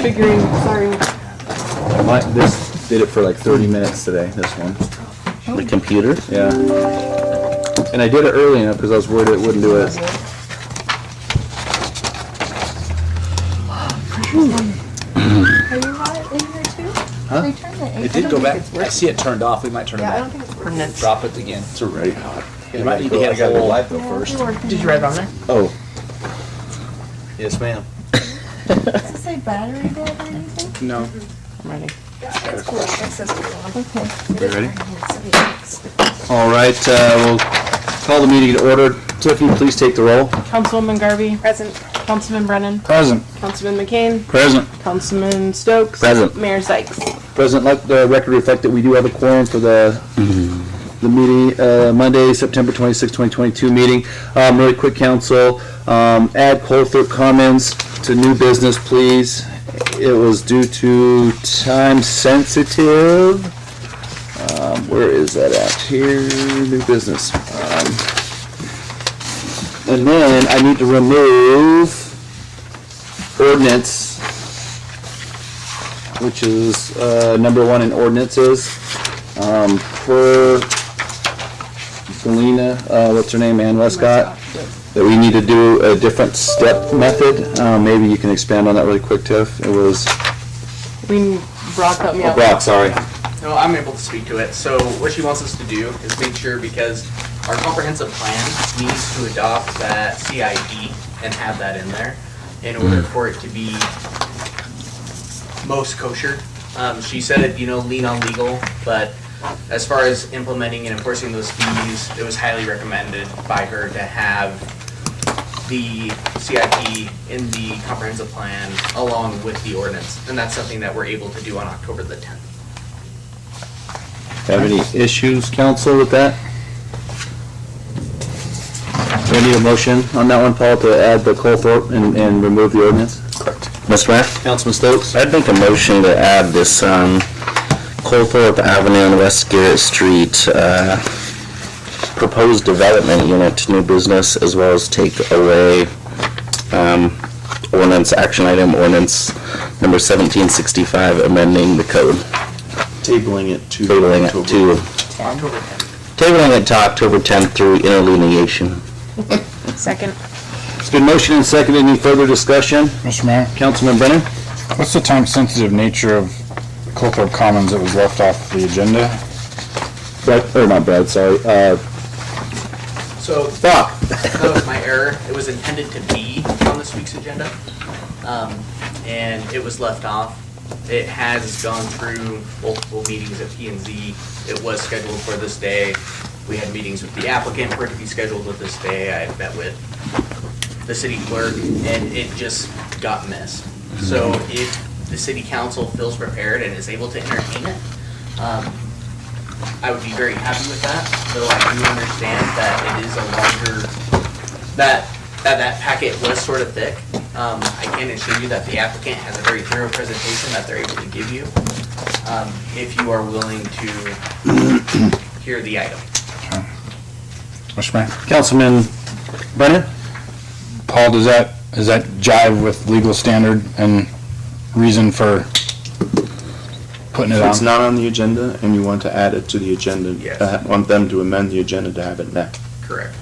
figuring, sorry. This did it for like 30 minutes today, this one. The computer? Yeah. And I did it early enough because I was worried it wouldn't do it. Are you hot in here too? Huh? They turned the It did go back. I see it turned off. We might turn it Yeah, I back. don't think it's working. Drop it again. It's already hot. You might need to hit I gotta a go whole. live though Yeah, first. it's working. Did you write it on there? Oh, Yes, ma'am. Does it say battery dead or anything? No. I'm ready. That's cool. That says cool. Okay. you ready? All right, we'll call the meeting to order. Tiffany, please take the roll. Councilwoman Garvey. Present. Councilman Brennan. Present. Councilman McCain. Present. Councilman Stokes. Present. Mayor Sykes. Present, let the record reflect that we do have a quorum for the meeting, Monday, September 26, 2022 meeting. Really quick, council, add Colthorpe Commons to new business, please. It was due to time sensitive. Where is that at? Here, new business. And then I need to remove ordinance, which is number 1 in ordinances. For Selena, what's her name, Ann Westcott, that we need to do a different step method. Maybe you can expand on that really quick, Tiff. It was, Brock help me out. Brock, sorry. No, I'm able to speak to it. So what she wants us to do is make sure, because our comprehensive plan needs to adopt that CIP and have that in there in order for it to be most kosher. She said it, lean on legal, but as far as implementing and enforcing those fees, it was highly recommended by her to have the CIP in the comprehensive plan along with the ordinance. And that's something that we're able to do on October the 10th. Have any issues, council, with that? Do I need a motion on that one, Paul, to add the Colthorpe and remove the ordinance? Correct. Mr. Mayor? Councilman Stokes? I'd make a motion to add this Colthorpe Avenue and West Garrett Street proposed development unit to new business, as well as take away ordinance action item ordinance number 1765, amending the code. Tabling it to Tabling it to October 10th. tabling it to October 10th through interlineation. Second. It's been motion and second. Any further discussion? Mr. Mayor, Councilman Brennan? what's the time-sensitive nature of Colthorpe Commons that was left off the agenda? Not Brad, sorry. So Brock. that was my error. It was intended to be on this week's agenda, and it was left off. It has gone through multiple meetings at P&Z. It was scheduled for this day. We had meetings with the applicant for it to be scheduled with this day. I had met with the city clerk, and it just got missed. So if the city council feels prepared and is able to entertain it, I would be very happy with that, though I do understand that it is a longer, that packet was sort of thick. I can assure you that the applicant has a very thorough presentation that they're able to give you, if you are willing to hear the item. Mr. Mayor? Councilman Brennan? Paul, does that jive with legal standard and reason for putting it If it's on? not on the agenda and you want to add it to the agenda, Yes. want them to amend the agenda to have it next. Correct.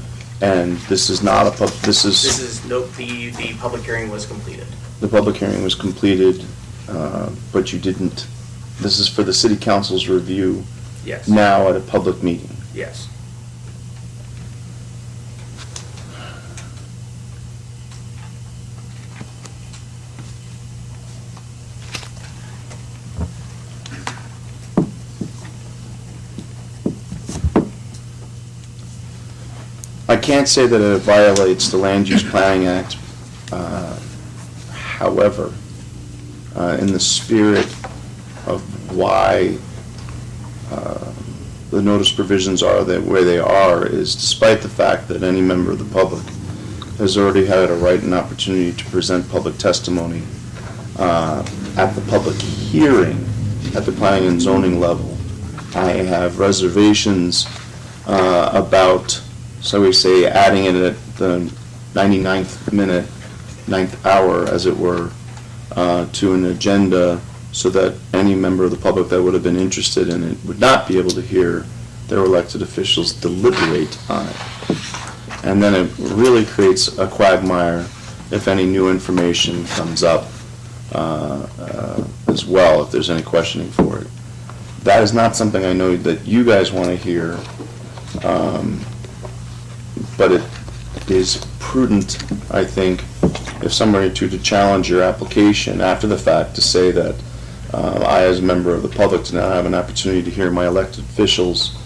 And this is not This is, nope, the public hearing was completed. the public hearing was completed, but you didn't, this is for the city council's review Yes. now at a public meeting. Yes. I can't say that it violates the Land Use Planning Act. However, in the spirit of why the notice provisions are that where they are is despite the fact that any member of the public has already had a right and opportunity to present public testimony at the public hearing at the planning and zoning level, I have reservations about, so we say, adding it at the 99th minute, 9th hour, as it were, to an agenda so that any member of the public that would have been interested in it would not be able to hear their elected officials deliberate on it. And then it really creates a quagmire if any new information comes up as well, if there's any questioning for it. That is not something I know that you guys want to hear, but it is prudent, I think, if somebody to challenge your application after the fact to say that I, as a member of the public, do not have an opportunity to hear my elected officials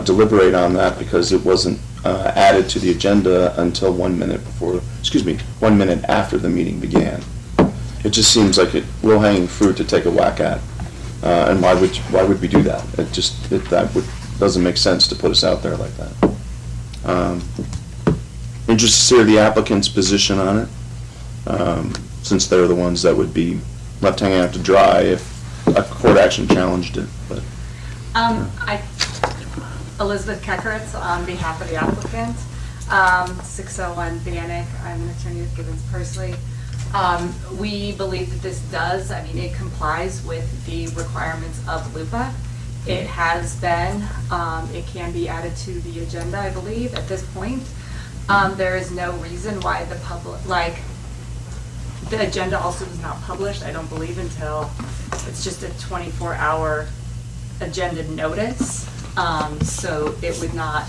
deliberate on that because it wasn't added to the agenda until 1 minute before, 1 minute after the meeting began. It just seems like a low-hanging fruit to take a whack at. And why would we do that? Doesn't make sense to put us out there like that. Interested to hear the applicant's position on it, since they're the ones that would be left hanging out to dry if a court action challenged it. But Elizabeth Keckeritz on behalf of the applicant, 601 Bannock. I'm an attorney with Gibbons Pursley. We believe that this does, it complies with the requirements of LUPA. It has been, it can be added to the agenda, I believe, at this point. There is no reason why the public, the agenda also is not published, I don't believe, until it's just a 24-hour agenda notice. So it would not,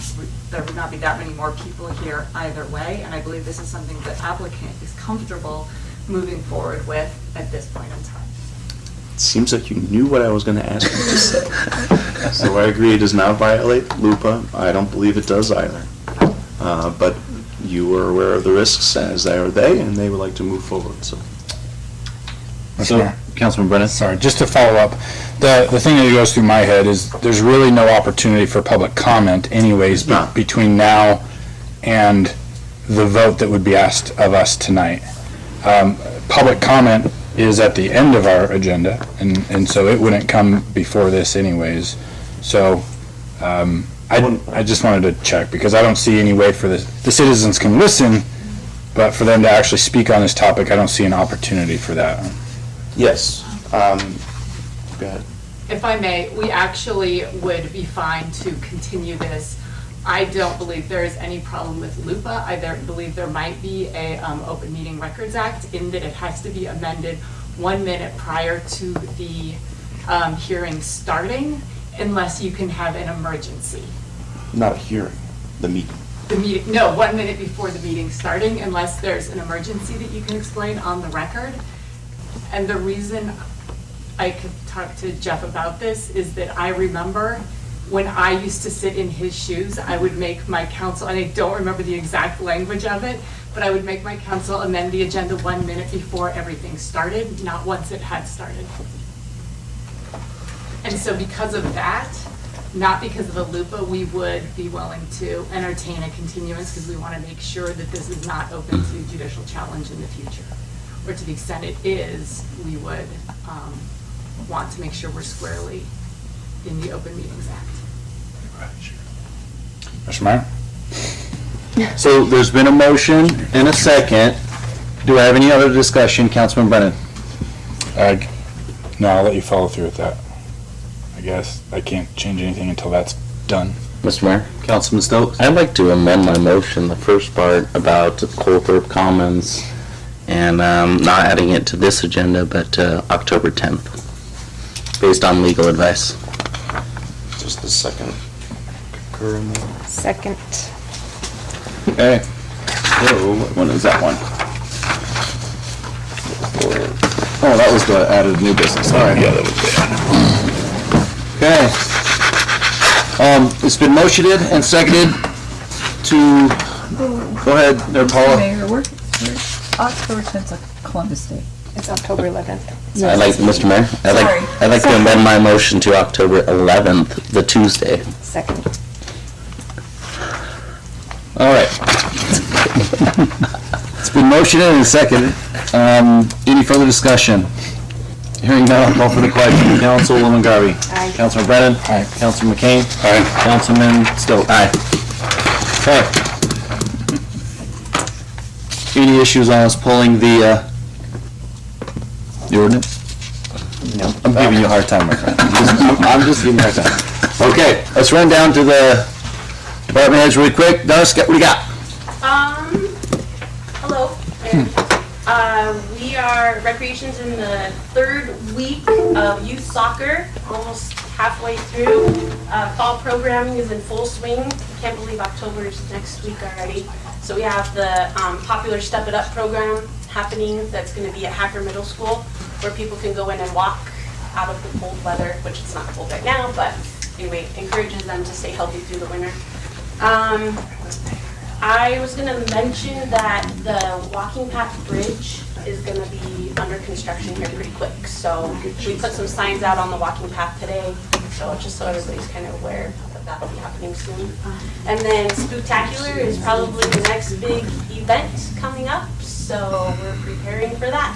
there would not be that many more people here either way, and I believe this is something the applicant is comfortable moving forward with at this point in time. it seems like you knew what I was going to ask you to say. So I agree it does not violate LUPA. I don't believe it does either. But you were aware of the risks, as are they, and they would like to move forward, so. So, Councilman Brennan? Sorry, just to follow up, the thing that goes through my head is there's really no opportunity for public comment anyways between now and the vote that would be asked of us tonight. Public comment is at the end of our agenda, and so it wouldn't come before this anyways. So I just wanted to check, because I don't see any way for the citizens can listen, but for them to actually speak on this topic, I don't see an opportunity for that. Yes. Go ahead. If I may, we actually would be fine to continue this. I don't believe there is any problem with LUPA. I believe there might be a Open Meeting Records Act in that it has to be amended 1 minute prior to the hearing starting, unless you can have an emergency. Not a hearing, the meeting. The meeting, no, 1 minute before the meeting starting, unless there's an emergency that you can explain on the record. And the reason I could talk to Jeff about this is that I remember when I used to sit in his shoes, I would make my counsel, and I don't remember the exact language of it, but I would make my counsel amend the agenda 1 minute before everything started, not once it had started. And so because of that, not because of the LUPA, we would be willing to entertain a continuance, because we want to make sure that this is not open to judicial challenge in the future. Or to the extent it is, we would want to make sure we're squarely in the Open Meetings Act. Mr. Meyer? So there's been a motion and a second. Do I have any other discussion, Councilman Brennan? No, I'll let you follow through with that. I guess I can't change anything until that's done. Mr. Mayor, Councilman Stokes? I'd like to amend my motion, the first part about Colthorpe Commons, and not adding it to this agenda, but October 10th, based on legal advice. Just a second. Concur in that. Second. Okay. So, what one is that one? Oh, that was the added new business. All right. Yeah, that was Okay. It's been motioned and seconded to, go ahead there, Paula. Mayor, we're October 10th is Columbus Day. It's October 11th. I'd like, Mr. Mayor, I'd like to amend my motion to October 11th, the Tuesday. Second. All right. It's been motioned and seconded. Any further discussion? Hearing none, I'll call for the question. Councilwoman Garvey. Aye. Councilman Brennan. Aye. Councilman McCain. Aye. Councilman Stokes. Aye. Okay. Any issues on us pulling the The ordinance? No. I'm giving you a hard time, my friend. I'm just giving you a hard time. Okay, let's run down to the department heads really quick. Dennis, what do you got? Hello. We are, recreation's in the third week of youth soccer, almost halfway through. Fall programming is in full swing. I can't believe October is next week already. So we have the popular Step It Up program happening that's going to be at Hacker Middle School, where people can go in and walk out of the cold weather, which it's not cold right now, but anyway, encourages them to stay healthy through the winter. I was going to mention that the walking path bridge is going to be under construction here pretty quick. So we put some signs out on the walking path today, so just so everybody's kind of aware that that'll be happening soon. And then Spooktacular is probably the next big event coming up, so we're preparing for that.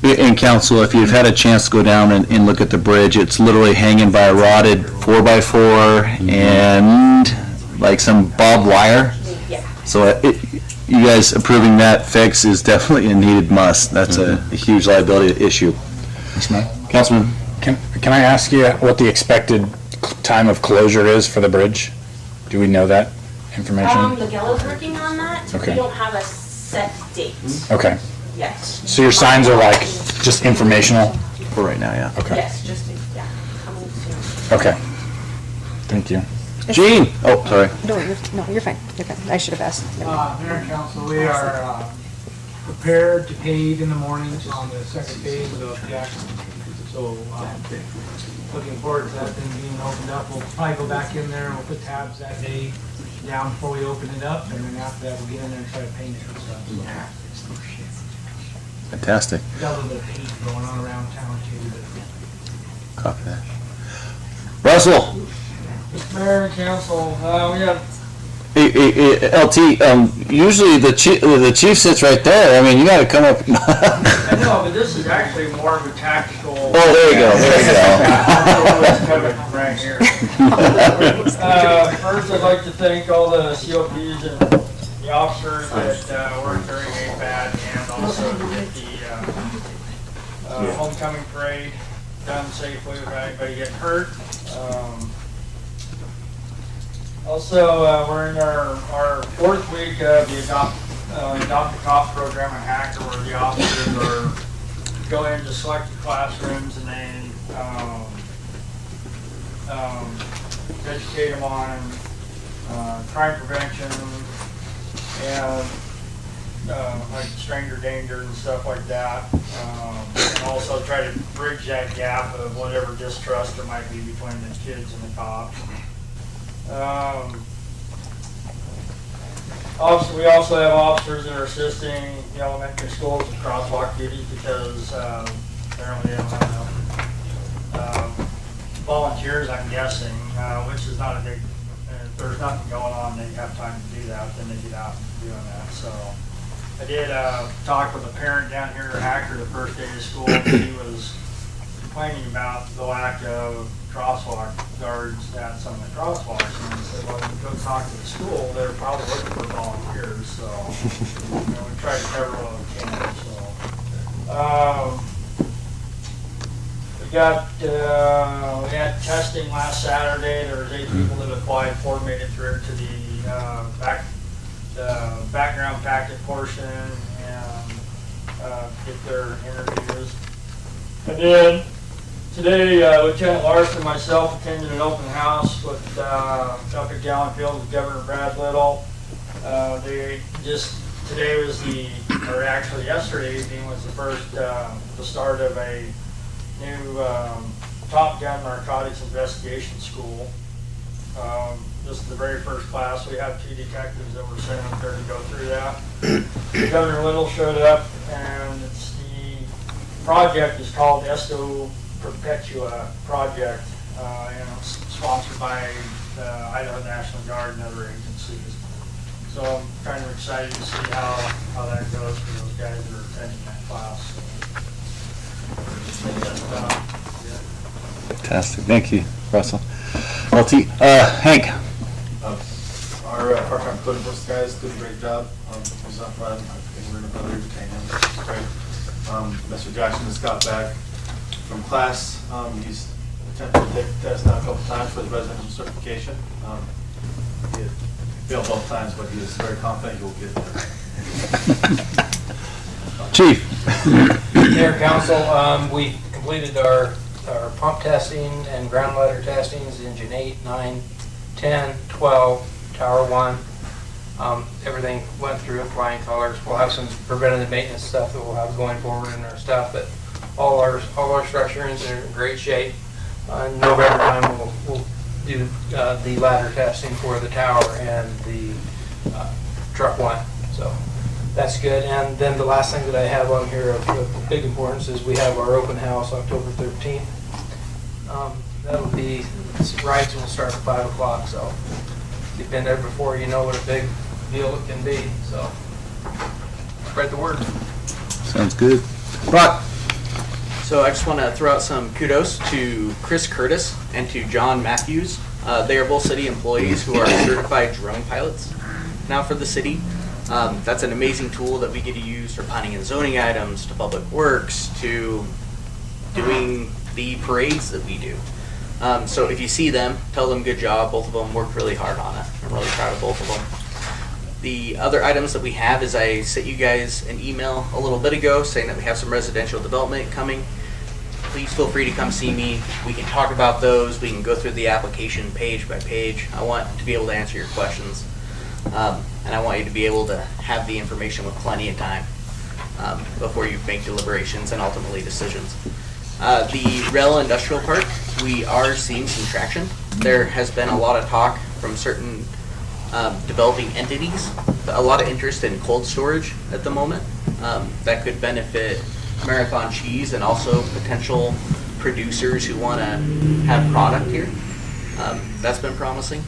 And council, if you've had a chance to go down and look at the bridge, it's literally hanging by a rotted 4x4 and like some barbed wire. Yeah. So you guys approving that fix is definitely a needed must. That's a huge liability issue. Councilman? Can I ask you what the expected time of closure is for the bridge? Do we know that information? The Gallo's working on that. Okay. We don't have a set date Okay. yet. So your signs are like just informational? For right now, yeah. Okay. Yes, just, yeah, coming soon. Okay. Thank you. Gene? Oh, sorry. No, you're fine. You're fine. I should have asked. Never mind. Mayor and Council, we are prepared to pave in the morning on the second phase of Jackson. So looking forward to that thing being opened up. We'll probably go back in there and we'll put tabs that day down before we open it up. And then after that, we'll get in there and try to paint it and stuff. Fantastic. We got a little bit of paint going on around town too. Copy that. Russell? Mr. Mayor and Council, we have LT, usually the chief sits right there. I mean, you gotta come up. I know, but this is actually more of a tactical. Oh, there you go, there you go. Right here. First, I'd like to thank all the COPs and the officers that worked during APAD and also to get the homecoming parade done safely without anybody getting hurt. Also, we're in our fourth week of the Adopt a Cop program at Hacker, where the officers are going into selected classrooms and then educate them on crime prevention and like stranger danger and stuff like that. And also try to bridge that gap of whatever distrust there might be between the kids and the cops. We also have officers that are assisting the elementary schools with crosswalk duties because apparently they don't have enough volunteers, I'm guessing, which is not a big, if there's nothing going on, they have time to do that, then they get out and doing that. So I did talk with a parent down here at Hacker the first day of school. He was complaining about the lack of crosswalk guards at some of the crosswalks, and I said, well, you go talk to the school, they're probably looking for volunteers, so we try to cover what we can. So we had testing last Saturday. There was 8 people that applied. 4 made it through to the background packet portion and get their interviews. And then today, Lieutenant Larson and myself attended an open house with up at Gallenfield with Governor Brad Little. Today was yesterday evening was the start of a new Top Gun Narcotics investigation school. This is the very first class. We have 2 detectives that were sent up there to go through that. Governor Little showed up, and the project is called ESTO Perpetua Project, and it's sponsored by the Idaho National Guard and other agencies. So I'm kind of excited to see how that goes for those guys that are attending that class. So, that's about it. Fantastic. Thank you, Russell. LT, Hank. Our part-time code enforcement guys did a great job. He's up front. I think we're going to really retain him. It's great. Mr. Jackson just got back from class. He's attempted to take the test now a couple times for his residential certification. He failed both times, but he is very confident he will get there. Chief. Mayor, council, we completed our pump testing and ground ladder testings, engine 8, 9, 10, 12, tower 1. Everything went through with flying colors. We'll have some preventative maintenance stuff that we'll have going forward in our stuff, but all our structures are in great shape. In November time, we'll do the ladder testing for the tower and the truck 1. So that's good. And then the last thing that I have on here of big importance is we have our open house October 13th. That'll be, rides will start at 5 o'clock, so if you've been there before, you know what a big deal it can be, so spread the word. Sounds good. Brock. So I just want to throw out some kudos to Chris Curtis and to John Matthews. They are both city employees who are certified drone pilots now for the city. That's an amazing tool that we get to use for planning and zoning items, to public works, to doing the parades that we do. So if you see them, tell them good job. Both of them worked really hard on it. I'm really proud of both of them. The other items that we have is I sent you guys an email a little bit ago saying that we have some residential development coming. Please feel free to come see me. We can talk about those. We can go through the application page by page. I want to be able to answer your questions. And I want you to be able to have the information with plenty of time before you make deliberations and ultimately decisions. The rail industrial park, we are seeing some traction. There has been a lot of talk from certain developing entities, a lot of interest in cold storage at the moment. That could benefit Marathon Cheese and also potential producers who want to have product here. That's been promising.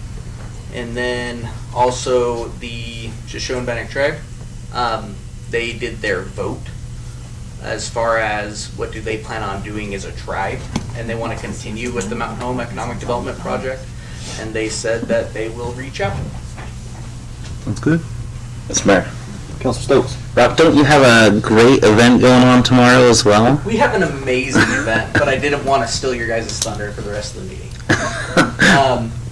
And then also the Shoshone-Bannock Tribe, they did their vote as far as what do they plan on doing as a tribe, and they want to continue with the Mountain Home Economic Development Project, and they said that they will reach out. Sounds good. Mr. Mayor. Councilor Stokes. Rob, don't you have a great event going on tomorrow as well? We have an amazing event, but I didn't want to steal your guys' thunder for the rest of the meeting.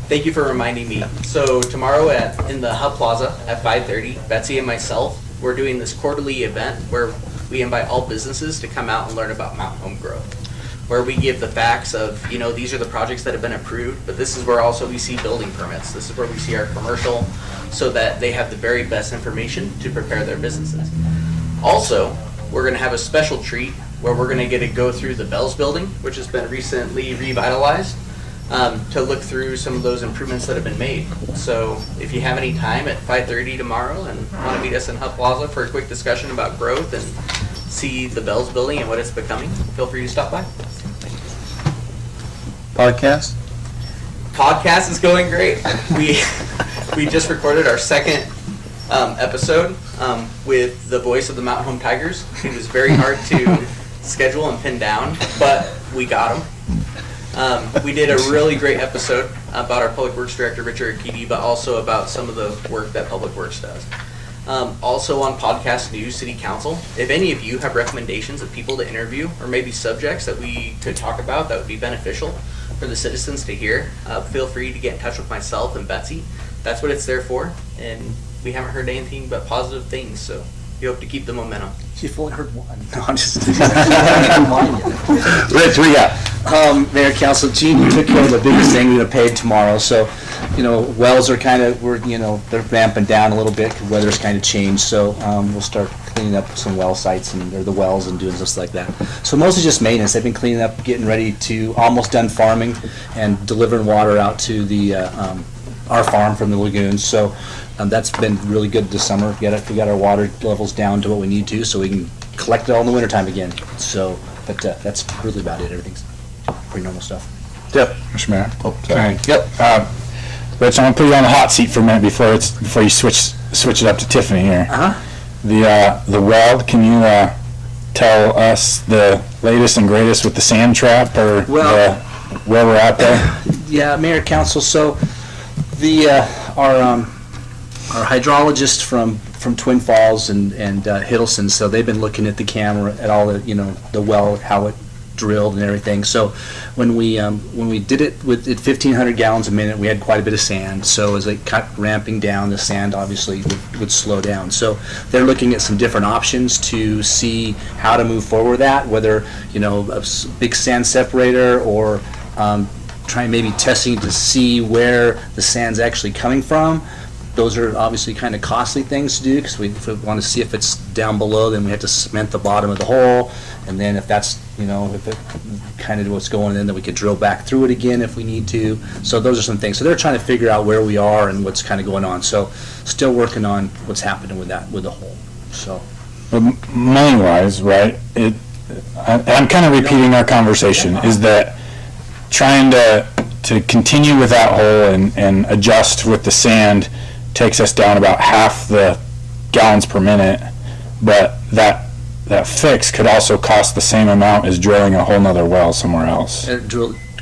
Thank you for reminding me. So tomorrow in the Hub Plaza at 5:30, Betsy and myself, we're doing this quarterly event where we invite all businesses to come out and learn about Mountain Home growth, where we give the facts of, these are the projects that have been approved, but this is where also we see building permits. This is where we see our commercial, so that they have the very best information to prepare their businesses. Also, we're going to have a special treat where we're going to get to go through the Bells building, which has been recently revitalized, to look through some of those improvements that have been made. So if you have any time at 5:30 tomorrow and want to meet us in Hub Plaza for a quick discussion about growth and see the Bells building and what it's becoming, feel free to stop by. Podcast? Podcast is going great. We just recorded our second episode with the voice of the Mountain Home Tigers. It was very hard to schedule and pin down, but we got him. We did a really great episode about our Public Works Director, Richard Akidi, but also about some of the work that Public Works does. Also on Podcast News City Council, if any of you have recommendations of people to interview or maybe subjects that we could talk about that would be beneficial for the citizens to hear, feel free to get in touch with myself and Betsy. That's what it's there for, and we haven't heard anything but positive things, so we hope to keep the momentum. You've only heard one. No, I'm just. Rich, what you got? Mayor, Council, Gene took care of the biggest thing we're gonna pay tomorrow, so, wells are they're ramping down a little bit, 'cause weather's kind of changed, so, we'll start cleaning up some well sites or the wells and doing just like that. So mostly just maintenance. They've been cleaning up, getting ready to, almost done farming and delivering water out to the, our farm from the lagoons, so, that's been really good this summer. We got our water levels down to what we need to, so we can collect it all in the wintertime again. So, but that's really about it. Everything's pretty normal stuff. Yep. Mr. Mayor. Oh, sorry. Yep. Rich, I'm gonna put you on the hot seat for a minute before you switch it up to Tiffany here. The weld. Can you tell us the latest and greatest with the sand trap or where we're at there? Yeah, Mayor, Council. So, our hydrologist from from Twin Falls and Hiddleston, so they've been looking at the camera, at all the, the well, how it drilled and everything. So when we did it at 1,500 gallons a minute, we had quite a bit of sand. So as it kept ramping down, the sand obviously would slow down. So they're looking at some different options to see how to move forward with that, whether, a big sand separator or trying maybe testing to see where the sand's actually coming from. Those are obviously kind of costly things to do, because if we want to see if it's down below, then we have to cement the bottom of the hole, and then if that's, if it kind of what's going in, then we could drill back through it again if we need to. So those are some things. So they're trying to figure out where we are and what's kind of going on. So still working on what's happening with that, with the hole. So. But money-wise, right, I'm kind of repeating our conversation, is that trying to continue with that hole and adjust with the sand takes us down about half the gallons per minute, but that fix could also cost the same amount as drilling a whole nother well somewhere else.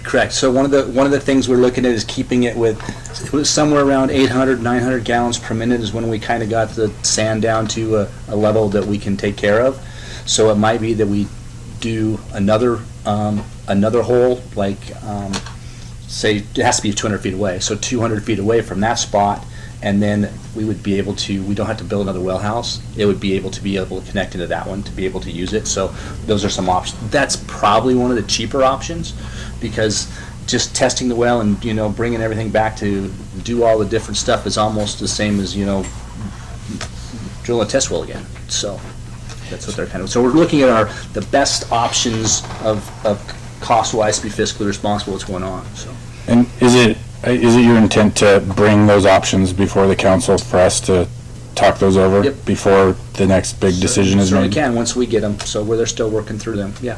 Correct. So one of the things we're looking at is keeping it with somewhere around 800, 900 gallons per minute is when we kind of got the sand down to a level that we can take care of. So it might be that we do another hole, like say it has to be 200 feet away, so 200 feet away from that spot, and then we would be able to, we don't have to build another well house. It would be able to connect into that one to be able to use it. So those are some options. That's probably one of the cheaper options, because just testing the well and, bringing everything back to do all the different stuff is almost the same as, drill a test well again. So that's what they're kind of, so we're looking at the best options of cost-wise to be fiscally responsible what's going on, so. And is it your intent to bring those options before the council for us to talk those over? Yep. Before the next big decision is Certainly made? can, once we get them, so they're still working through them, yeah.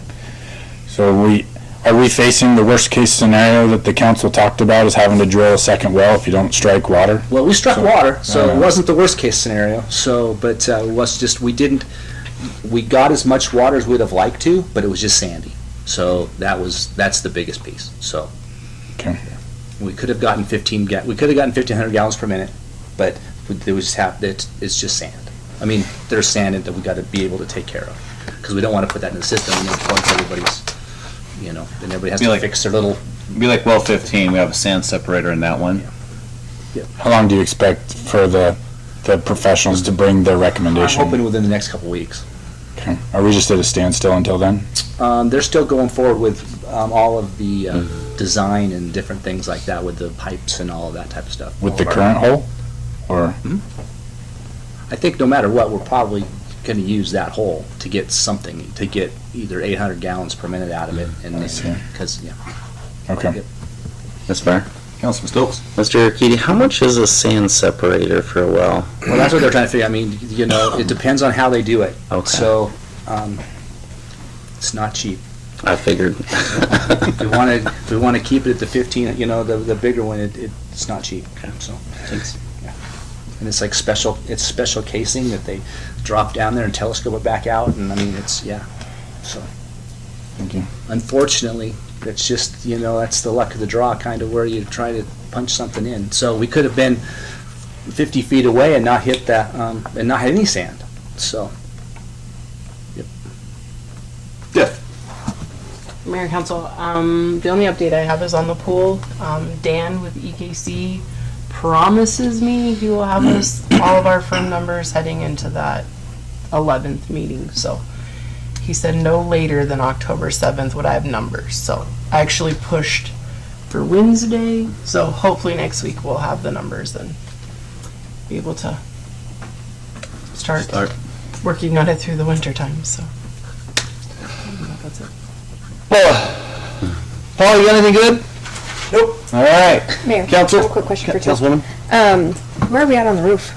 So are we facing the worst case scenario that the council talked about, is having to drill a second well if you don't strike water? Well, we struck water, so it wasn't the worst case scenario, so, but it was just, we got as much water as we'd have liked to, but it was just sandy. So that's the biggest piece, so. Okay. We could have gotten 1,500 gallons per minute, but it was it's just sand. I mean, there's sand in that we got to be able to take care of, because we don't want to put that in the system and then plug everybody's, then everybody has to fix their little. Be like well 15, we have a sand separator in that one. Yeah. How long do you expect for the professionals to bring their recommendation? I'm hoping within the next couple of weeks. Okay. Are we just at a standstill until then? They're still going forward with all of the design and different things like that, with the pipes and all of that type of stuff. With the current hole? Or? I think no matter what, we're probably going to use that hole to get something, to get either 800 gallons per minute out of it. And because, Okay. Yep. That's fair. Councilman Stokes? Mr. Arkady, how much is a sand separator for a well? Well, that's what they're trying to figure. I mean, it depends on how they do it. Okay. So, it's not cheap. I figured. If we want to keep it at the 15, the bigger one, it's not cheap. Okay. So, Thanks. yeah. And it's like special casing that they drop down there and telescope it back out, and I mean, so. Thank you. Unfortunately, it's just, that's the luck of the draw, kind of where you try to punch something in. So we could have been 50 feet away and not hit that, and not hit any sand. So, yep. Jeff? Mayor and Council, the only update I have is on the pool. Dan with EKC promises me he will have us all of our firm numbers heading into that 11th meeting. So he said no later than October 7th would I have numbers. So I actually pushed for Wednesday. So hopefully next week we'll have the numbers and be able to start working on it through the winter time. So that's it. Paul, you got anything good? Nope. All right. Mayor, Council? I have a quick question for Jill. Councilwoman? Where are we at on the roof?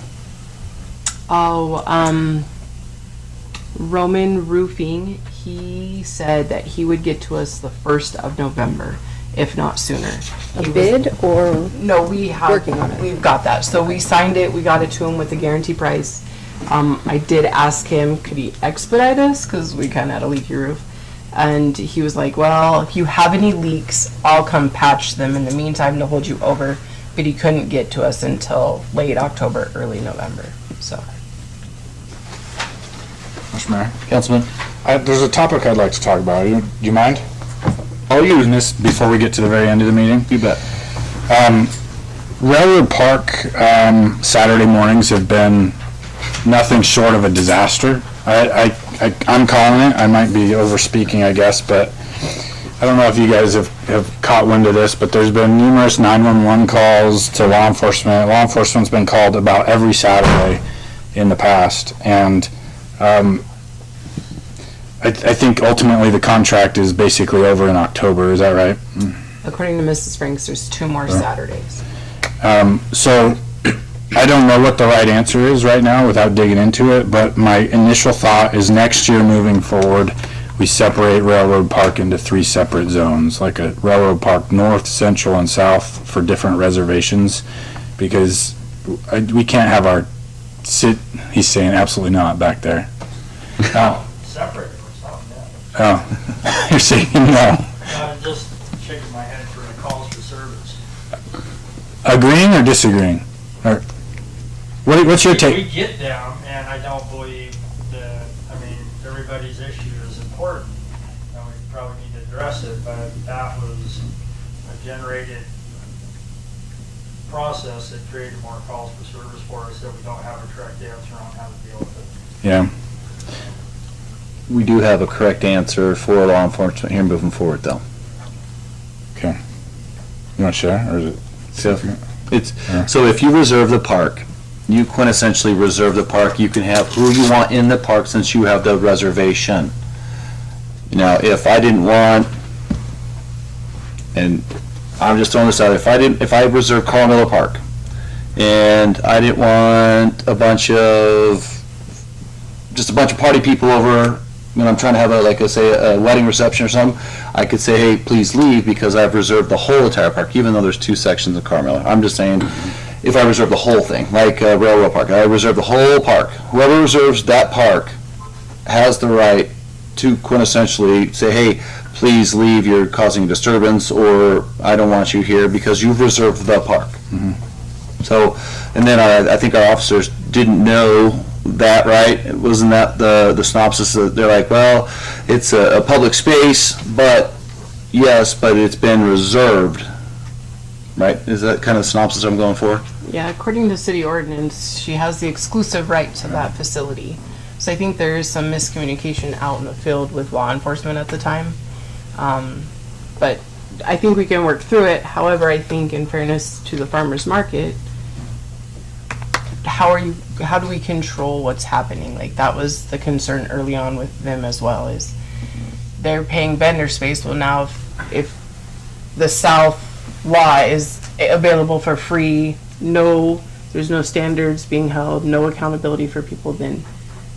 Roman Roofing, he said that he would get to us the 1st of November, if not sooner. A bid or No, we have. working on it? We've got that. So we signed it, we got it to him with a guarantee price. I did ask him, could he expedite us? Because we kind of had a leaky roof. And he was like, well, if you have any leaks, I'll come patch them in the meantime to hold you over. But he couldn't get to us until late October, early November. So Mr. Mayor. Councilman? There's a topic I'd like to talk about. Do you mind? Oh, you. Doing this before we get to the very end of the meeting? You bet. Railroad Park Saturday mornings have been nothing short of a disaster. I'm calling it. I might be over-speaking, I guess, but I don't know if you guys have caught wind of this, but there's been numerous 911 calls to law enforcement. Law enforcement's been called about every Saturday in the past, and I think ultimately the contract is basically over in October. Is that right? According to Mrs. Franks, there's 2 more Saturdays. So I don't know what the right answer is right now without digging into it, but my initial thought is next year moving forward, we separate Railroad Park into 3 separate zones, like a Railroad Park North, Central, and South for different reservations, because we can't have our he's saying absolutely not back there. Separate or something, yeah. Oh, you're saying no. I'm just shaking my head for the calls for service. Agreeing or disagreeing? Or what's your take? We get them, and I don't believe that, I mean, everybody's issue is important, and we probably need to address it, but that was a generated process that created more calls for service for us that we don't have a correct answer on how to deal with it. Yeah. We do have a correct answer for law enforcement here moving forward, though. Okay. You want to share, or is it? So if you reserve the park, you quintessentially reserve the park. You can have who you want in the park since you have the reservation. Now, if I didn't want, and I'm just throwing this out, if I reserved Carl Miller Park, and I didn't want just a bunch of party people over when I'm trying to have a wedding reception or something, I could say, hey, please leave because I've reserved the whole entire park, even though there's 2 sections of Carl Miller. I'm just saying, if I reserve the whole thing, like Railroad Park, I reserve the whole park. Whoever reserves that park has the right to quintessentially say, hey, please leave, you're causing a disturbance, or I don't want you here because you've reserved the park. So, and then I think our officers didn't know that, right? Wasn't that the synopsis? They're like, well, it's a public space, but yes, but it's been reserved, right? Is that kind of the synopsis I'm going for? Yeah, according to city ordinance, she has the exclusive right to that facility. So I think there is some miscommunication out in the field with law enforcement at the time. But I think we can work through it. However, I think in fairness to the farmer's market, how do we control what's happening? Like, that was the concern early on with them as well, is they're paying vendor space. Well, now if the South law is available for free, there's no standards being held, no accountability for people, then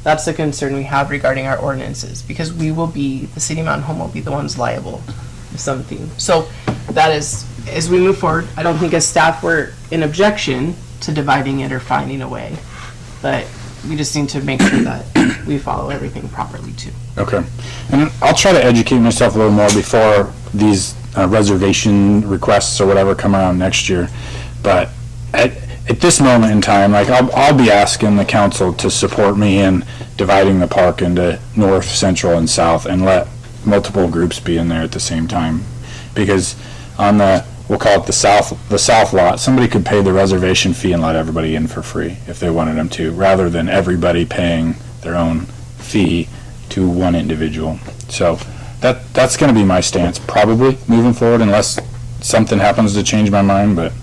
that's the concern we have regarding our ordinances, because the city of Mountain Home will be the ones liable if something. So that is, as we move forward, I don't think as staff we're in objection to dividing it or finding a way, but we just need to make sure that we follow everything properly too. Okay. And I'll try to educate myself a little more before these reservation requests or whatever come around next year. But at this moment in time, like, I'll be asking the council to support me in dividing the park into north, central, and south, and let multiple groups be in there at the same time. Because on we'll call it the south lot, somebody could pay the reservation fee and let everybody in for free if they wanted them to, rather than everybody paying their own fee to one individual. So that's going to be my stance probably moving forward, unless something happens to change my mind. But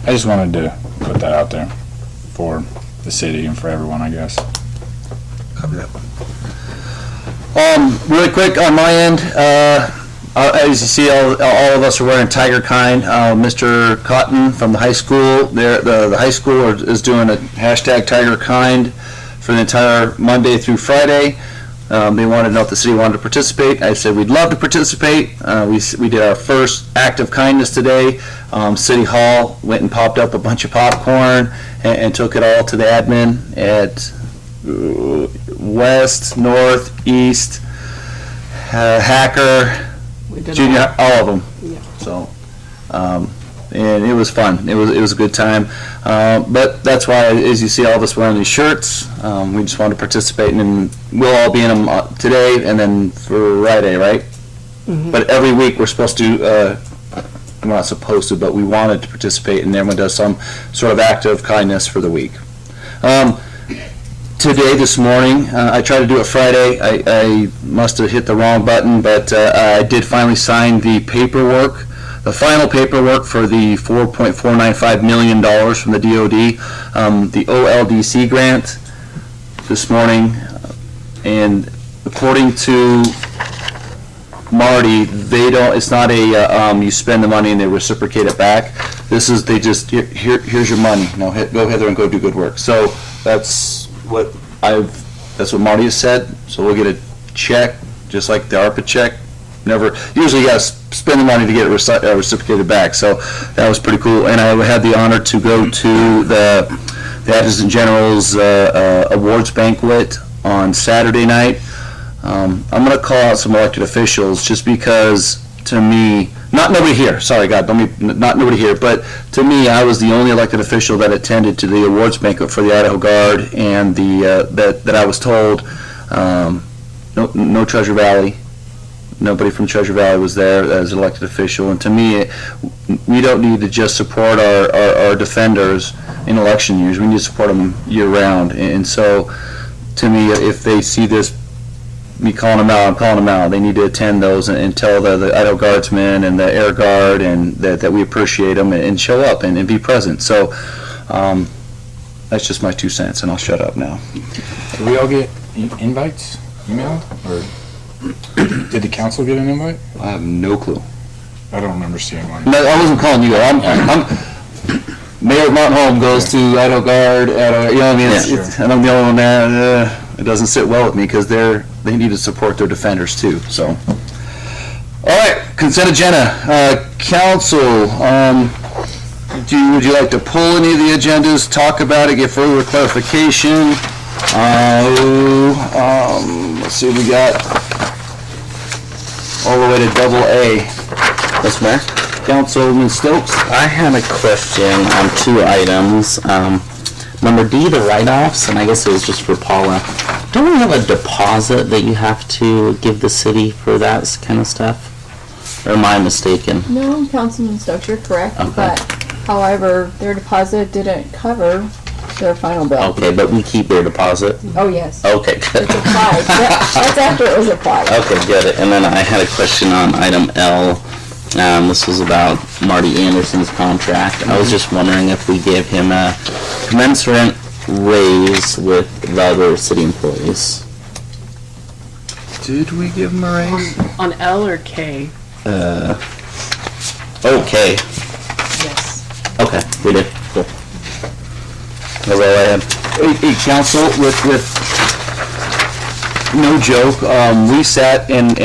I just wanted to put that out there for the city and for everyone, I guess. Copy that. Really quick on my end, as you see, all of us are wearing Tiger Kind. Mr. Cotton from the high school, the high school is doing a hashtag Tiger Kind for the entire Monday through Friday. They wanted to know if the city wanted to participate. I said we'd love to participate. We did our first act of kindness today. City Hall went and popped up a bunch of popcorn and took it all to the admin at West, North, East, Hacker, Junior, all of them. Yeah. So and it was fun. It was a good time. But that's why, as you see all of us wearing these shirts, we just wanted to participate, and we'll all be in them today and then for Friday, right? But every week we're supposed to, we're not supposed to, but we wanted to participate, and everyone does some sort of act of kindness for the week. Today, this morning, I tried to do it Friday. I must have hit the wrong button, but I did finally sign the paperwork, the final paperwork for the $4.495 million from the DOD, the OLDC grant this morning. And according to Marty, they don't, it's not a, you spend the money and they reciprocate it back. This is, they just, here's your money. Now go hither and go do good work. So that's what that's what Marty has said. So we'll get a check, just like the ARPA check. Usually you gotta spend the money to get it reciprocated back. So that was pretty cool. And I had the honor to go to the Adjutant General's awards banquet on Saturday night. I'm going to call out some elected officials just because, to me, not nobody here, sorry God, not nobody here, but to me, I was the only elected official that attended to the awards banquet for the Idaho Guard, and that I was told no Treasure Valley, nobody from Treasure Valley was there as an elected official. And to me, we don't need to just support our defenders in election years, we need to support them year round. And so, to me, if they see this, me calling them out, I'm calling them out. They need to attend those and tell the Idaho Guardsmen and the Air Guard and that we appreciate them and show up and be present. So that's just my 2 cents, and I'll shut up now. Did we all get invites emailed, or did the council get an invite? I have no clue. I don't remember seeing one. No, I wasn't calling you. I'm Mayor Mountain Home goes to Idaho Guard. Idaho, you know what I mean? And I'm the only one that it doesn't sit well with me because they need to support their defenders too. So, all right, consent agenda. Council, would you like to pull any of the agendas, talk about it, get further clarification? Let's see, we got all the way to AA. Yes, Mayor? Councilman Stokes? I had a question on 2 items. Number D, the write-offs, and I guess it was just for Paula. Don't we have a deposit that you have to give the city for that kind of stuff? Or am I mistaken? No, Councilman Stokes, you're correct, Okay. but however, their deposit didn't cover their final bill. Okay, but we keep their deposit? Oh, yes. Okay, good. It's applied. That's after it was applied. Okay, good. And then I had a question on item L. This was about Marty Anderson's contract. I was just wondering if we gave him a commensurate raise with the other city employees. Did we give him a raise? On L or K? Okay. Yes. Okay, we did. Cool. That's all I had. Hey, council, with no joke, we sat and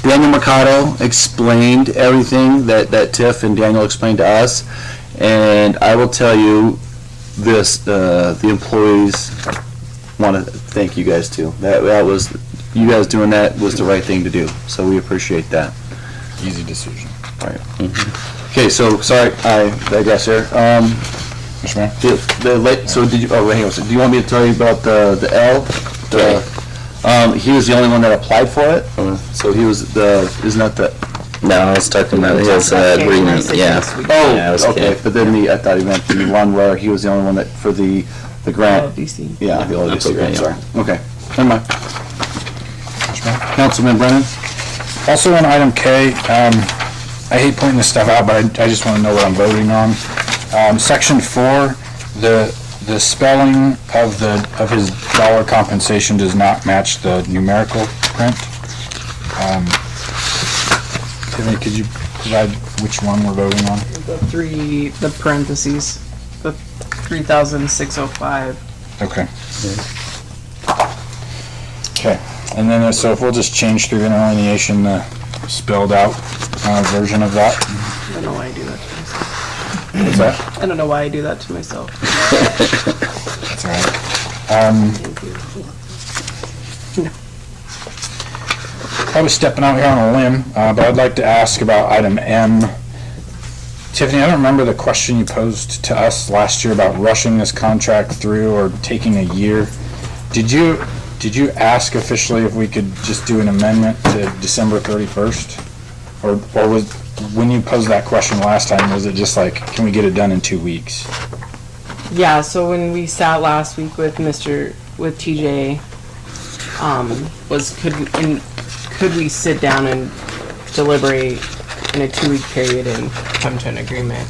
Daniel Mercado explained everything that Tiff and Daniel explained to us, and I will tell you this, the employees want to thank you guys too. That was, you guys doing that was the right thing to do, so we appreciate that. Easy decision. Right. Okay, so, sorry, I digress here. Mr. Mayor? So did you, hang on a second. Do you want me to tell you about the L? He was the only one that applied for it, so he was isn't that the? No, I was talking about his agreement, yeah. Yeah, it was Okay, okay. but then I thought he meant the one where he was the only one that, for the grant. LDC. Yeah, the That's LDC okay, grant, yeah. sorry. Okay, never mind. Councilman Brennan? Also on item K, I hate pointing this stuff out, but I just want to know what I'm voting on. Section 4, the spelling of his dollar compensation does not match the numerical print. Tiffany, could you provide which one we're voting on? The parentheses, the 3,605. Okay. Okay, and then, so if we'll just change through interlineation, the spelled out version of that. I don't know why I do that to myself. What's that? I don't know why I do that to myself. That's all right. Thank you. No. probably stepping out here on a limb, but I'd like to ask about item M. Tiffany, I don't remember the question you posed to us last year about rushing this contract through or taking a year. Did you ask officially if we could just do an amendment to December 31st? Or was, when you posed that question last time, was it just like, can we get it done in 2 weeks? Yeah, so when we sat last week with TJ, could we sit down and deliberate in a 2-week period and come to an agreement?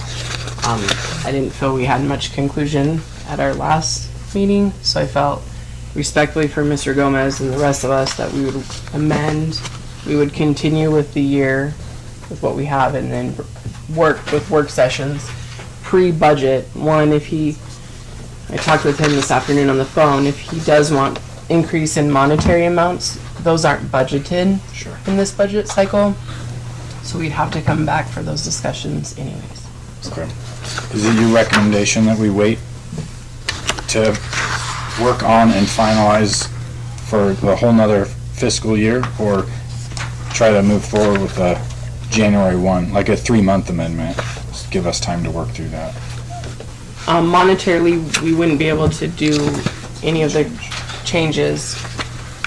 I didn't feel we had much conclusion at our last meeting, so I felt respectfully for Mr. Gomez and the rest of us that we would amend, we would continue with the year with what we have, and then work with work sessions pre-budget. One, I talked with him this afternoon on the phone, if he does want increase in monetary amounts, those aren't budgeted in this budget cycle, so we'd have to come back for those discussions anyways. Okay. Is it your recommendation that we wait to work on and finalize for the whole nother fiscal year, or try to move forward with a January 1, like a 3-month amendment? Just give us time to work through that. Monetarily, we wouldn't be able to do any of the changes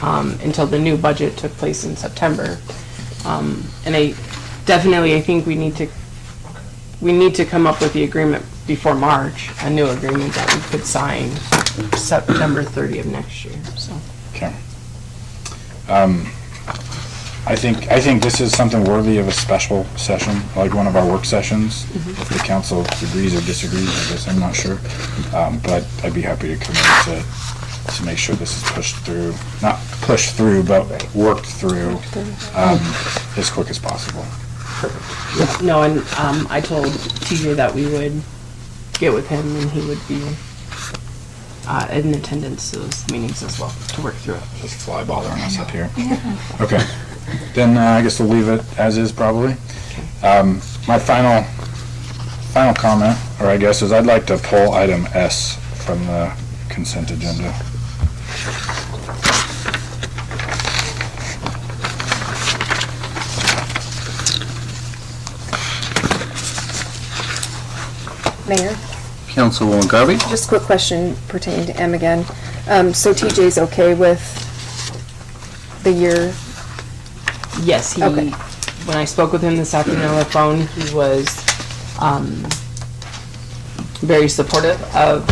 until the new budget took place in September. And I think we need to come up with the agreement before March, a new agreement that we could sign September 30th of next year. So. Okay. I think this is something worthy of a special session, like one of our work sessions. If the council agrees or disagrees, I guess, I'm not sure. But I'd be happy to commit to make sure this is pushed through, not pushed through, but worked through as quick as possible. Perfect. No, and I told TJ that we would get with him and he would be in attendance to those meetings as well to work through it. Just fly bothering us up here. Okay. Then I guess we'll leave it as is probably. My final comment, or I guess, is I'd like to pull item S from the consent agenda. Mayor, Councilwoman Garvey? just a quick question pertaining to M again. So TJ's okay with the year? Yes, Okay. When I spoke with him this afternoon on the phone, he was very supportive of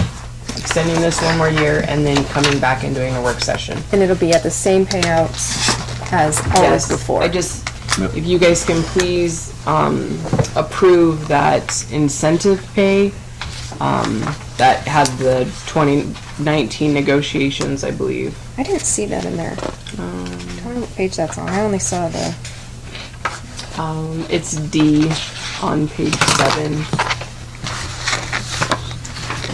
extending this one more year and then coming back and doing a work session. And it'll be at the same payouts as always before? If you guys can please approve that incentive pay that had the 2019 negotiations, I believe. I didn't see that in there. Tell me what page that's on. I only saw the... It's D on page 7.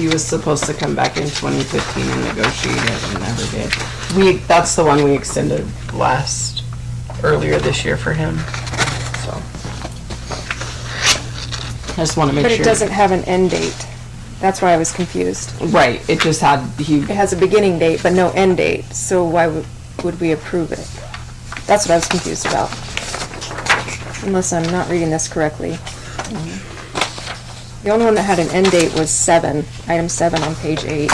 He was supposed to come back in 2015 and negotiate it and never did. That's the one we extended earlier this year for him. So I just want to make sure. But it doesn't have an end date. That's why I was confused. Right, it just had, It has a beginning date, but no end date, so why would we approve it? That's what I was confused about. Unless I'm not reading this correctly. The only one that had an end date was 7, item 7 on page 8.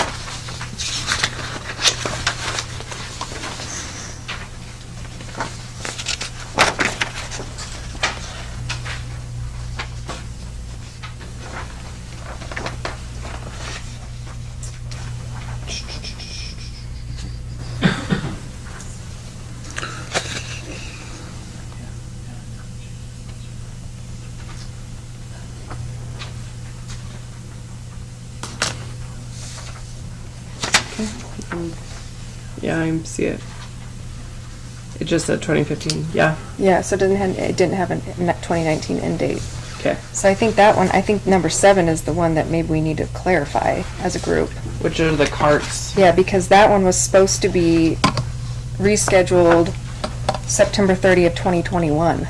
Yeah, I see it. It just said 2015, yeah. Yeah, so it didn't have a 2019 end date. Okay. So I think number 7 is the one that maybe we need to clarify as a group. Which are the carts? Yeah, because that one was supposed to be rescheduled September 30th, 2021.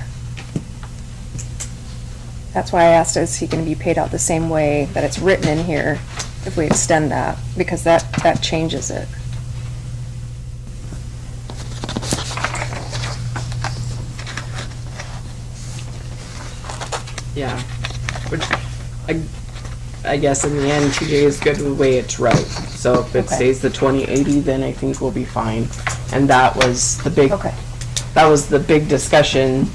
That's why I asked, is he going to be paid out the same way that it's written in here if we extend that? Because that changes it. Yeah. Which, I guess in the end, TJ is good with the way it's wrote. So if it Okay. stays the 2080, then I think we'll be fine. And that was the big, Okay. that was the big discussion.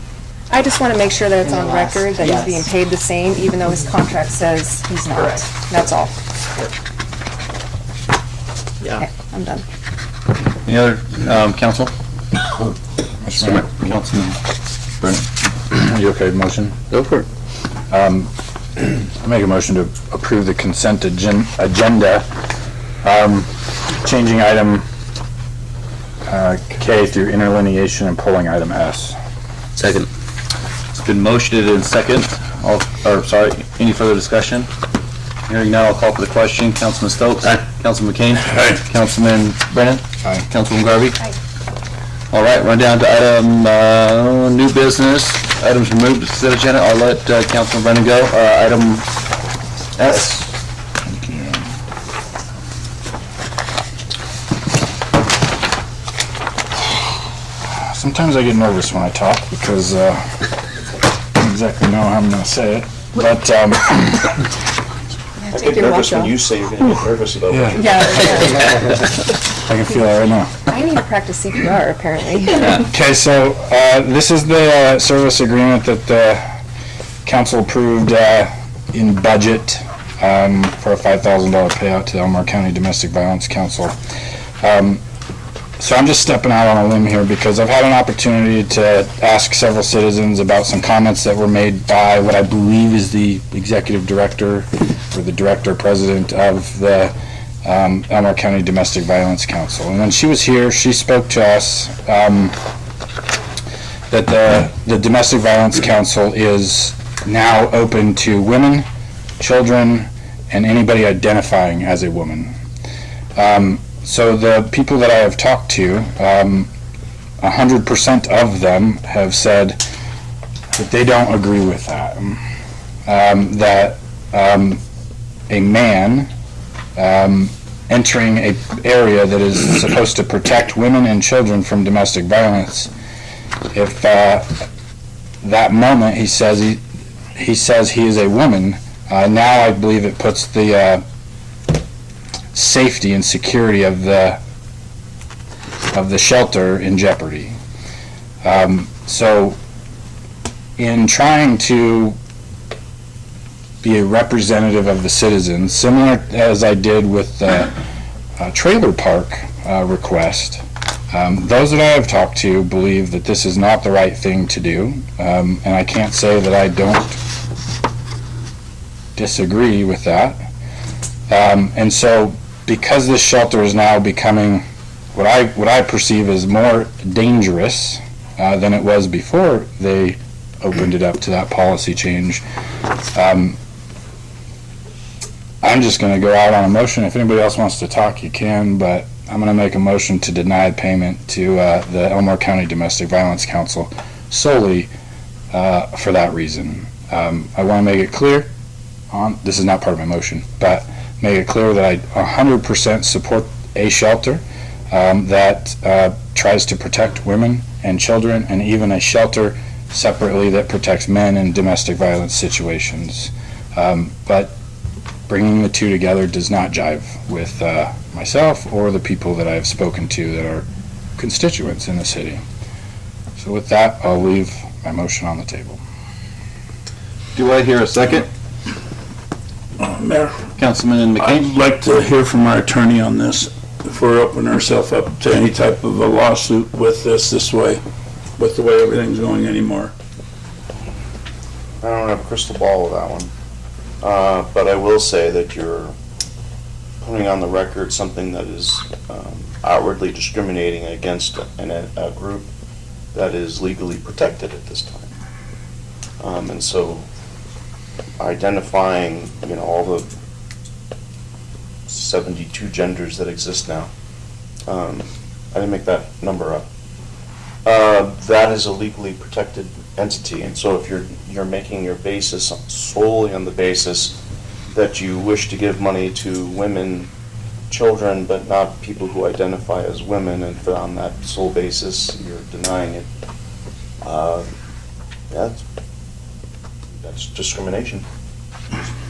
I just want to make sure that it's In the on last- record, that yes. he's being paid the same, even though his contract says he's not. Correct. That's all. Yeah. Okay, I'm done. Any other, council? Mr. Mayor. Councilman Brennan? Are you okay with motion? Go for it. I make a motion to approve the consent agenda, changing item K through interlineation and pulling item S. Second. It's been motioned and second. Any further discussion? Hearing none, I'll call for the question. Councilman Stokes? Aye. Councilman McCain? Aye. Councilman Brennan? Aye. Councilwoman Garvey? Aye. All right, run down to item, new business. Items removed to consent agenda. I'll let Councilman Brennan go. Item S. Sometimes I get nervous when I talk because I don't exactly know how I'm going to say it. But Yeah, I take get your nervous watch when off. you say you're gonna get nervous about Yeah. what you Yeah, I can feel it right now. I need to practice CPR, apparently. Okay, so this is the service agreement that the council approved in budget for a $5,000 payout to the Elmore County Domestic Violence Council. So I'm just stepping out on a limb here because I've had an opportunity to ask several citizens about some comments that were made by what I believe is the executive director or the director president of the Elmore County Domestic Violence Council. And when she was here, she spoke to us that the Domestic Violence Council is now open to women, children, and anybody identifying as a woman. So the people that I have talked to, 100% of them have said that they don't agree with that. That a man entering an area that is supposed to protect women and children from domestic violence, if that moment he says he is a woman, now I believe it puts the safety and security of the shelter in jeopardy. So in trying to be a representative of the citizens, similar as I did with the trailer park request, those that I have talked to believe that this is not the right thing to do, and I can't say that I don't disagree with that. And so because this shelter is now becoming what I perceive as more dangerous than it was before they opened it up to that policy change, I'm just going to go out on a motion. If anybody else wants to talk, you can, but I'm going to make a motion to deny payment to the Elmore County Domestic Violence Council solely for that reason. I want to make it clear, this is not part of my motion, but make it clear that I 100% support a shelter that tries to protect women and children, and even a shelter separately that protects men in domestic violence situations. But bringing the two together does not jive with myself or the people that I've spoken to that are constituents in the city. So with that, I'll leave my motion on the table. Do I hear a second? Mayor, Councilman I'd McCain? like to hear from our attorney on this. If we're opening ourselves up to any type of a lawsuit with this way, with the way everything's going anymore. I don't have a crystal ball with that one. But I will say that you're putting on the record something that is outwardly discriminating against a group that is legally protected at this time. And so identifying, all the 72 genders that exist now, I didn't make that number up. That is a legally protected entity, and so if you're making your basis solely on the basis that you wish to give money to women, children, but not people who identify as women, and on that sole basis you're denying it, that That's discrimination,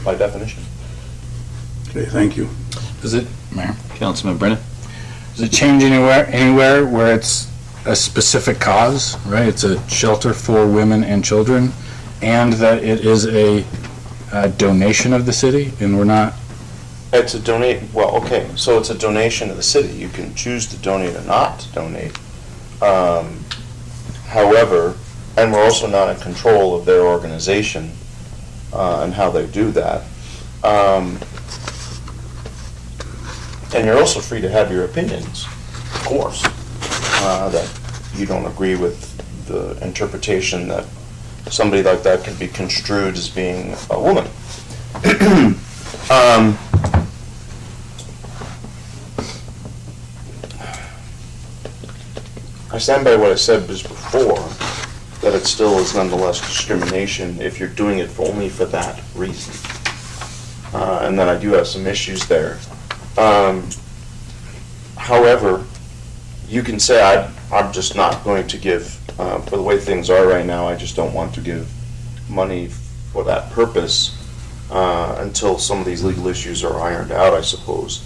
by definition. Okay, thank you. Is it, Mayor? Councilman Brennan? Does it change anywhere where it's a specific cause, right? It's a shelter for women and children, and that it is a donation of the city, and we're not. It's a well, okay, so it's a donation to the city. You can choose to donate or not to donate. However, and we're also not in control of their organization and how they do that. And you're also free to have your opinions, of course, that you don't agree with the interpretation that somebody like that can be construed as being a woman. I stand by what I said just before, that it still is nonetheless discrimination if you're doing it only for that reason. And then I do have some issues there. However, you can say I'm just not going to give, for the way things are right now, I just don't want to give money for that purpose until some of these legal issues are ironed out, I suppose,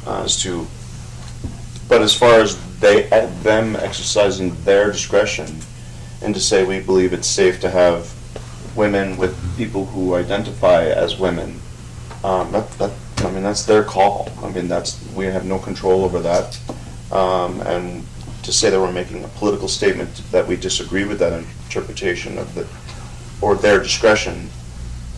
but as far as them exercising their discretion and to say we believe it's safe to have women with people who identify as women, I mean, that's their call. I mean, we have no control over that. And to say that we're making a political statement that we disagree with that interpretation of or their discretion,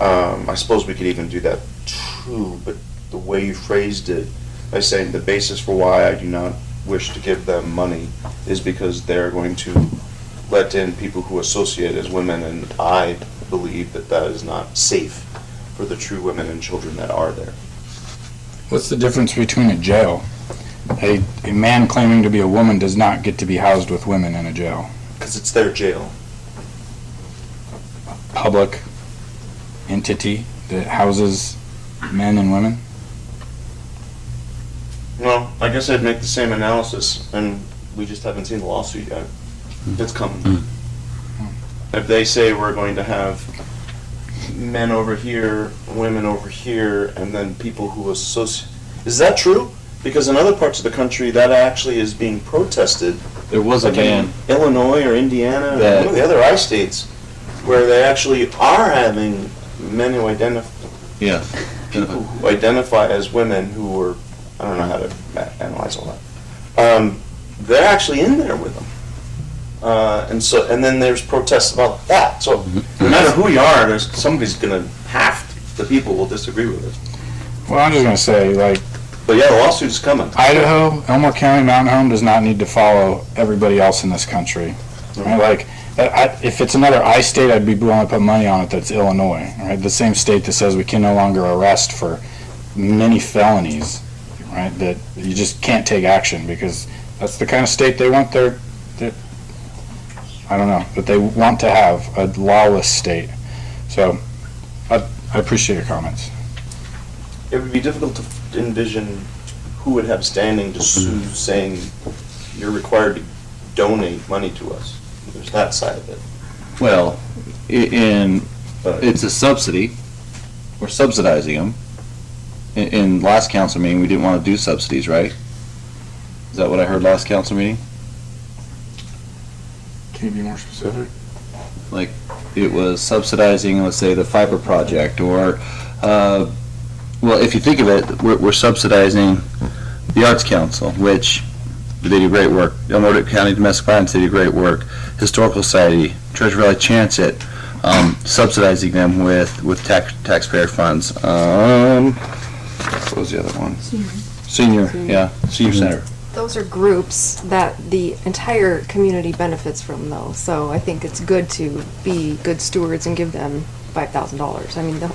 I suppose we could even do that too, but the way you phrased it, by saying the basis for why I do not wish to give them money is because they're going to let in people who associate as women, and I believe that that is not safe for the true women and children that are there. What's the difference between a jail? A man claiming to be a woman does not get to be housed with women in a jail. Because it's their jail. Public entity that houses men and women? Well, I guess I'd make the same analysis, and we just haven't seen the lawsuit yet. It's coming. If they say we're going to have men over here, women over here, and then people who associate... Is that true? Because in other parts of the country, that actually is being protested. There was a ban. Illinois or Indiana, or one of the other I-states, where they actually are having men who identify... Yeah. People who identify as women who were... I don't know how to analyze all that. They're actually in there with them. And then there's protests about that. So no matter who you are, somebody's going to the people will disagree with it. Well, I'm just going to say, like... But yeah, the lawsuit's coming. Idaho, Elmore County, Mountain Home does not need to follow everybody else in this country. Right? Like, if it's another I-state, I'd be willing to put money on it that's Illinois. Right? The same state that says we can no longer arrest for many felonies. Right? That you just can't take action because that's the kind of state they want I don't know, but they want to have a lawless state. So, I appreciate your comments. It would be difficult to envision who would have standing to sue saying you're required to donate money to us. There's that side of it. Well, it's a subsidy. We're subsidizing them. In last council meeting, we didn't want to do subsidies, right? Is that what I heard last council meeting? Can you be more specific? Like, it was subsidizing, let's say, the fiber project, or, well, if you think of it, we're subsidizing the Arts Council, which they do great work. Elmore County Domestic Violence, they do great work. Historical Society, Treasure Valley Transit, subsidizing them with taxpayer funds. What was the other one? Senior Center. Those are groups that the entire community benefits from, though. So I think it's good to be good stewards and give them $5,000. I mean, the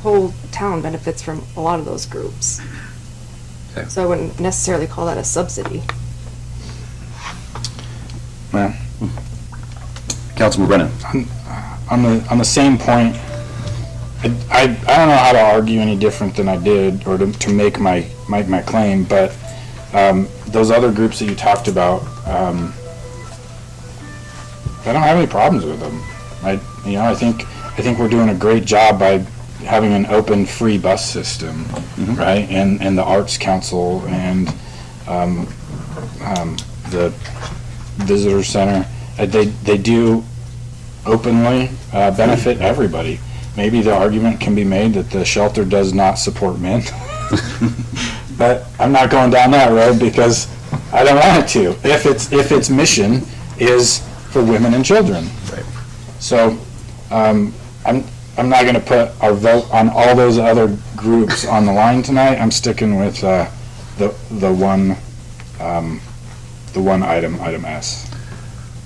whole town benefits from a lot of those groups. Okay. So I wouldn't necessarily call that a subsidy. Yeah. Councilman Brennan. On the same point, I don't know how to argue any different than I did, or to make my claim, but those other groups that you talked about, I don't have any problems with them. I think we're doing a great job by having an open, free bus system, right? And the Arts Council and the Visitor Center, they do openly benefit everybody. Maybe the argument can be made that the shelter does not support men, but I'm not going down that road because I don't want it to. If its mission is for women and children, Right. So I'm not going to put our vote on all those other groups on the line tonight. I'm sticking with the one item S.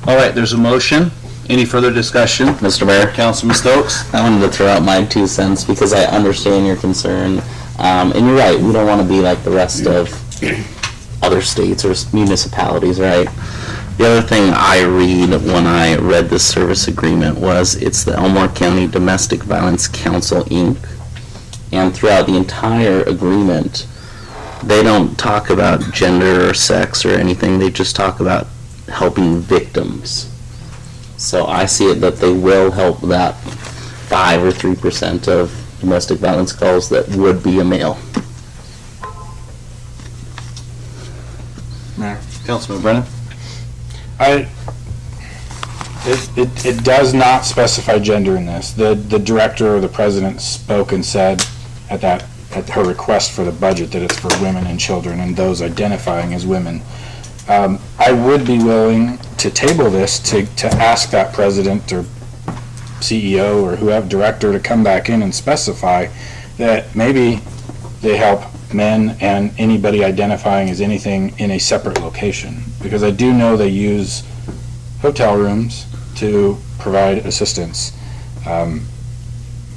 All right, there's a motion. Any further discussion? Mr. Mayor, Councilman Stokes? I wanted to throw out my 2 cents because I understand your concern. And you're right, we don't want to be like the rest of other states or municipalities, right? The other thing I read when I read this service agreement was it's the Elmore County Domestic Violence Council, Inc. And throughout the entire agreement, they don't talk about gender or sex or anything. They just talk about helping victims. So I see it that they will help that 5 or 3% of domestic violence calls that would be a male. Councilman Brennan? It does not specify gender in this. The director or the president spoke and said at her request for the budget that it's for women and children and those identifying as women. I would be willing to table this to ask that president or CEO or whoever director to come back in and specify that maybe they help men and anybody identifying as anything in a separate location. Because I do know they use hotel rooms to provide assistance.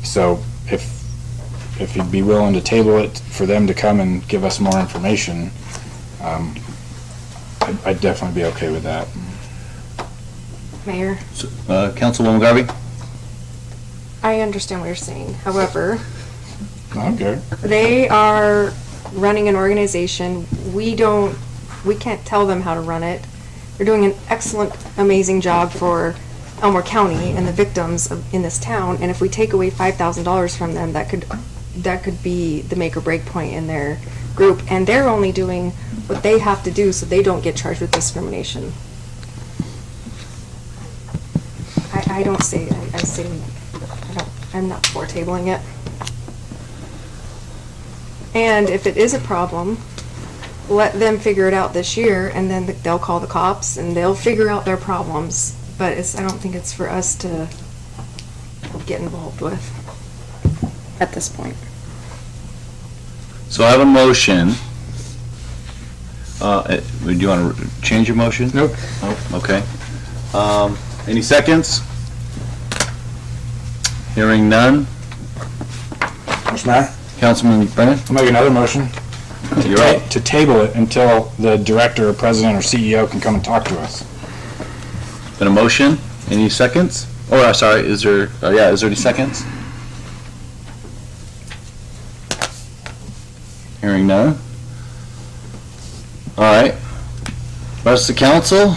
So if you'd be willing to table it for them to come and give us more information, I'd definitely be okay with that. Mayor, Councilwoman Garvey? I understand what you're saying. However, Okay. they are running an organization. We can't tell them how to run it. They're doing an excellent, amazing job for Elmore County and the victims in this town. And if we take away $5,000 from them, that could be the make or break point in their group. And they're only doing what they have to do so they don't get charged with discrimination. I'm not for tabling it. And if it is a problem, let them figure it out this year, and then they'll call the cops and they'll figure out their problems. But I don't think it's for us to get involved with at this point. So I have a motion. Do you want to change your motion? Nope. Oh, okay. Any seconds? Hearing none. Mr. Mayor? Councilman Brennan? I'll make another motion. You're right. To table it until the director or president or CEO can come and talk to us. Been a motion. Any seconds? Oh, sorry, is there any seconds? Hearing none. All right. Rest of the council?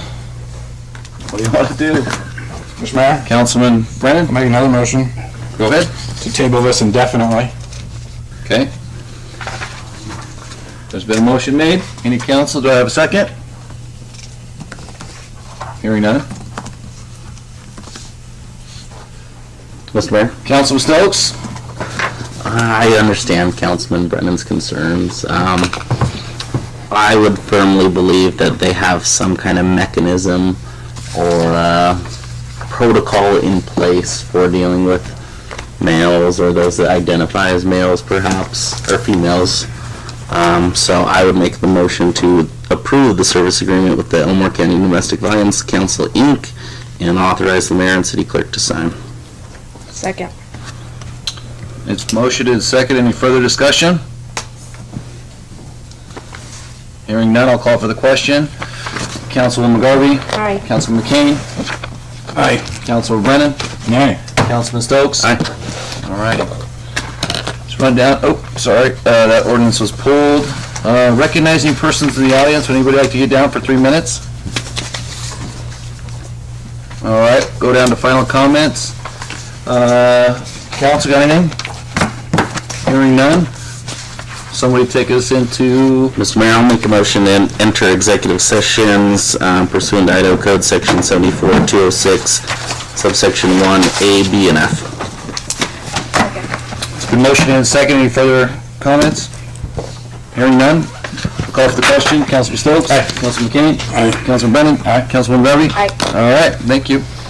What do you want to do? Mr. Mayor? Councilman Brennan? I'll make another motion. Go ahead. To table this indefinitely. Okay. There's been a motion made. Any council, do I have a second? Hearing none. Mr. Mayor? Councilman Stokes? I understand Councilman Brennan's concerns. I would firmly believe that they have some kind of mechanism or protocol in place for dealing with males or those that identify as males perhaps, or females. So I would make the motion to approve the service agreement with the Elmore County Domestic Violence Council, Inc., and authorize the mayor and city clerk to sign. Second. It's motion and second. Any further discussion? Hearing none, I'll call for the question. Councilwoman Garvey? Aye. Councilman McCain? Aye. Councilman Brennan? Nay. Councilman Stokes? Aye. All right. Let's run down. Oh, sorry. That ordinance was pulled. Recognizing persons in the audience. Would anybody like to get down for 3 minutes? All right, go down to final comments. Council got anything? Hearing none. Somebody take us into... Mr. Mayor, I'll make a motion to enter executive sessions pursuant to Idaho Code Section 74206, subsection 1A, B, and F. It's been motioned and seconded. Any further comments? Hearing none. Call for the question. Councilman Stokes? Aye. Councilman McKinney? Aye. Councilman Brennan? Aye. Councilman Barbie? Aye. All right, thank you.